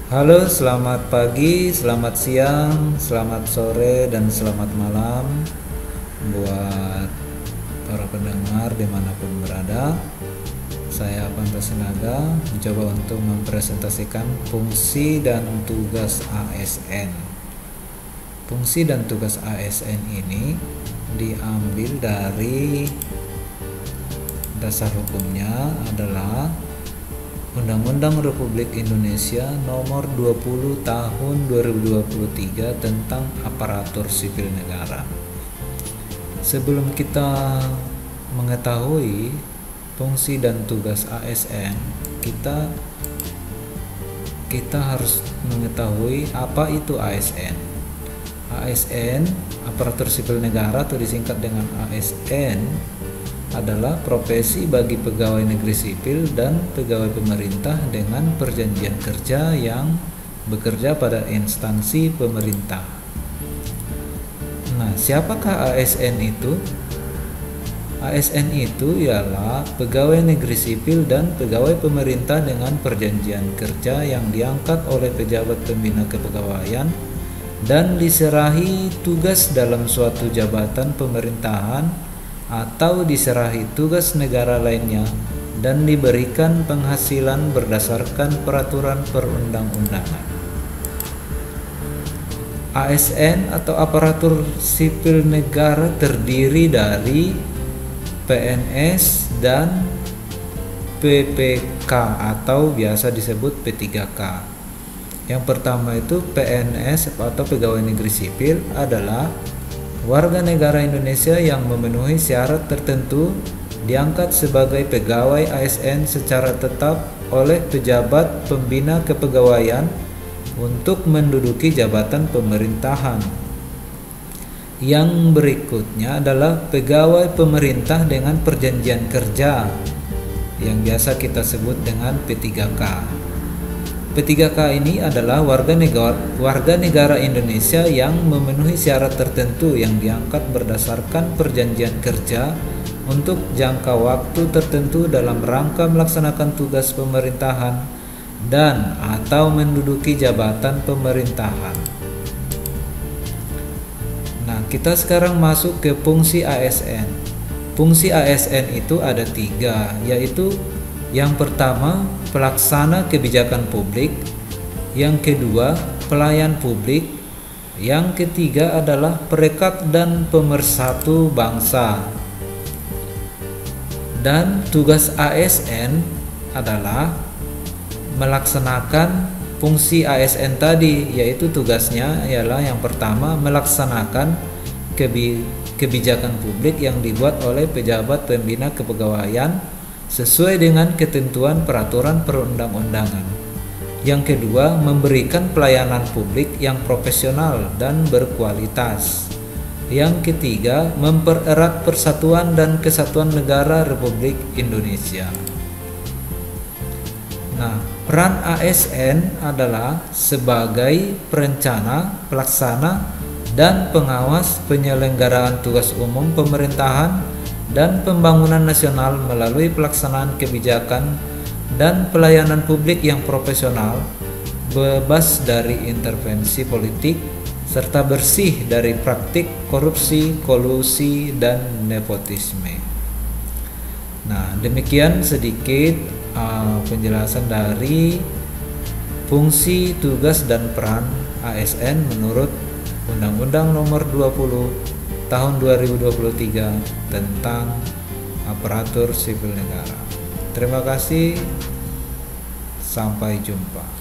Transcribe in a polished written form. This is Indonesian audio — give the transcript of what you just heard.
Halo, selamat pagi, selamat siang, selamat sore, dan selamat malam buat para pendengar dimanapun berada. Saya Pantasinaga mencoba untuk mempresentasikan fungsi dan tugas ASN. Fungsi dan tugas ASN ini diambil dari dasar hukumnya adalah Undang-Undang Republik Indonesia Nomor 20 Tahun 2023 tentang Aparatur Sipil Negara. Sebelum kita mengetahui fungsi dan tugas ASN, kita harus mengetahui apa itu ASN. ASN, Aparatur Sipil Negara, atau disingkat dengan ASN, adalah profesi bagi pegawai negeri sipil dan pegawai pemerintah dengan perjanjian kerja yang bekerja pada instansi pemerintah. Nah, siapakah ASN itu? ASN itu ialah pegawai negeri sipil dan pegawai pemerintah dengan perjanjian kerja yang diangkat oleh pejabat pembina kepegawaian dan diserahi tugas dalam suatu jabatan pemerintahan atau diserahi tugas negara lainnya dan diberikan penghasilan berdasarkan peraturan perundang-undangan. ASN atau aparatur sipil negara terdiri dari PNS dan PPK atau biasa disebut P3K. Yang pertama itu PNS atau pegawai negeri sipil adalah warga negara Indonesia yang memenuhi syarat tertentu diangkat sebagai pegawai ASN secara tetap oleh pejabat pembina kepegawaian untuk menduduki jabatan pemerintahan. Yang berikutnya adalah pegawai pemerintah dengan perjanjian kerja yang biasa kita sebut dengan P3K. P3K ini adalah warga negara Indonesia yang memenuhi syarat tertentu yang diangkat berdasarkan perjanjian kerja untuk jangka waktu tertentu dalam rangka melaksanakan tugas pemerintahan dan atau menduduki jabatan pemerintahan. Nah, kita sekarang masuk ke fungsi ASN. Fungsi ASN itu ada 3, yaitu yang pertama, pelaksana kebijakan publik. Yang kedua, pelayan publik. Yang ketiga adalah perekat dan pemersatu bangsa. Dan tugas ASN adalah melaksanakan fungsi ASN tadi, yaitu tugasnya ialah yang pertama melaksanakan kebijakan publik yang dibuat oleh pejabat pembina kepegawaian sesuai dengan ketentuan peraturan perundang-undangan. Yang kedua, memberikan pelayanan publik yang profesional dan berkualitas. Yang ketiga, mempererat persatuan dan kesatuan negara Republik Indonesia. Nah, peran ASN adalah sebagai perencana, pelaksana, dan pengawas penyelenggaraan tugas umum pemerintahan dan pembangunan nasional melalui pelaksanaan kebijakan dan pelayanan publik yang profesional, bebas dari intervensi politik, serta bersih dari praktik korupsi, kolusi, dan nepotisme. Nah, demikian sedikit penjelasan dari fungsi, tugas, dan peran ASN menurut Undang-Undang Nomor 20 Tahun 2023 tentang Aparatur Sipil Negara. Terima kasih, sampai jumpa.